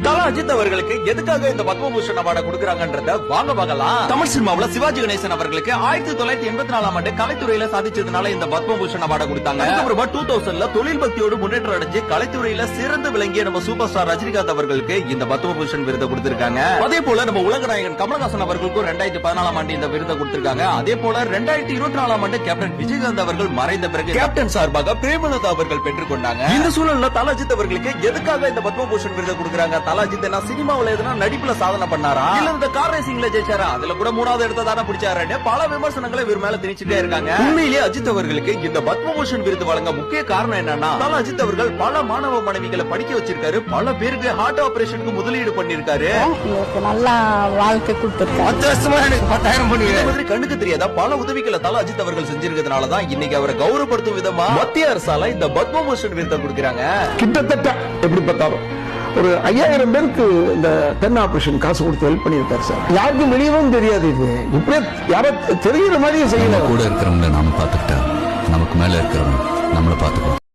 தல அஜித் அவர்களுக்கு எதுக்காக இந்த பத்மபூஷன் அவார்டை கொடுக்கறாங்கன்றத வாங்க பார்க்கலாம். தமிழ் சினிமாவுல சிவாஜி கணேசன் அவர்களுக்கு 1984ஆம் ஆண்டு கலைத்துறையில சாதிச்சதுனால இந்த பத்மபூஷன் அவார்டை கொடுத்தாங்க. அதுக்கப்புறமா 2000ல தொழில் பக்தியோடு முன்னேற்றம் அடைஞ்சு கலைத்துறையில சிறந்து விளங்கிய நம்ம சூப்பர் ஸ்டார் ரஜினிகாந்த் அவர்களுக்கு இந்த பத்மபூஷன் விருதை கொடுத்திருக்காங்க. அதே போல நம்ம உலக நாயகன் கமலஹாசன் அவர்களுக்கும் 2014ஆம் ஆண்டு இந்த விருதை கொடுத்திருக்காங்க. அதே போல 2024ஆம் ஆண்டு கேப்டன் விஜயகாந்த் அவர்கள் மறைந்த பிறகு கேப்டன் சார்பாக பிரேமலதா அவர்கள் பெற்றுக் கொண்டாங்க. இந்த சூழல்ல தல அஜித் அவர்களுக்கு எதுக்காக இந்த பத்மபூஷன் விருதை கொடுக்கறாங்க? தல அஜித் என்ன சினிமாவுல எதுனா நடிப்புல சாதனை பண்ணாரா, இல்ல இந்த கார் ரேசிங்ல ஜெயிச்சாரா, அதுல கூட 3வது இடத்தை தானே பிடிச்சாருன்னு பல விமர்சனங்களை இவர் மேல திணிச்சிட்டே இருக்காங்க. உண்மையிலேயே அஜித் அவர்களுக்கு இந்த பத்மபூஷன் விருது வழங்க முக்கிய காரணம் என்னன்னா, தல அஜித் அவர்கள் பல மாணவ மாணவிகளை படிக்க வச்சிருக்காரு, பல பேருக்கு ஹார்ட் ஆபரேஷனுக்கு முதலீடு பண்ணிருக்காரு, நல்ல வாழ்க்கை கொடுத்திருக்காரு. 10 வருஷமா எனக்கு 10,000 பண்ணி கண்ணுக்கு தெரியாத பல உதவிகளை தல அஜித் அவர்கள் செஞ்சிருக்கிறதுனாலதான் இன்னைக்கு அவரை கௌரவப்படுத்தும் விதமா மத்திய அரசால இந்த பத்மபூஷன் விருதை கொடுக்கறாங்க. கிட்டத்தட்ட எப்படி பார்த்தாலும் ஒரு 5000 பேருக்கு இந்த பெண் ஆபரேஷன் காசு கொடுத்து ஹெல்ப் பண்ணியிருக்காரு சார். யாருக்கும் வெளியவும் தெரியாது. இது இப்படியே யாரோ தெரிகிற மாதிரியே செய்யல. கூட இருக்கிறவங்க நாம பாத்துக்கிட்டா நமக்கு மேல இருக்கிறவங்க நம்மள பாத்துக்கோ.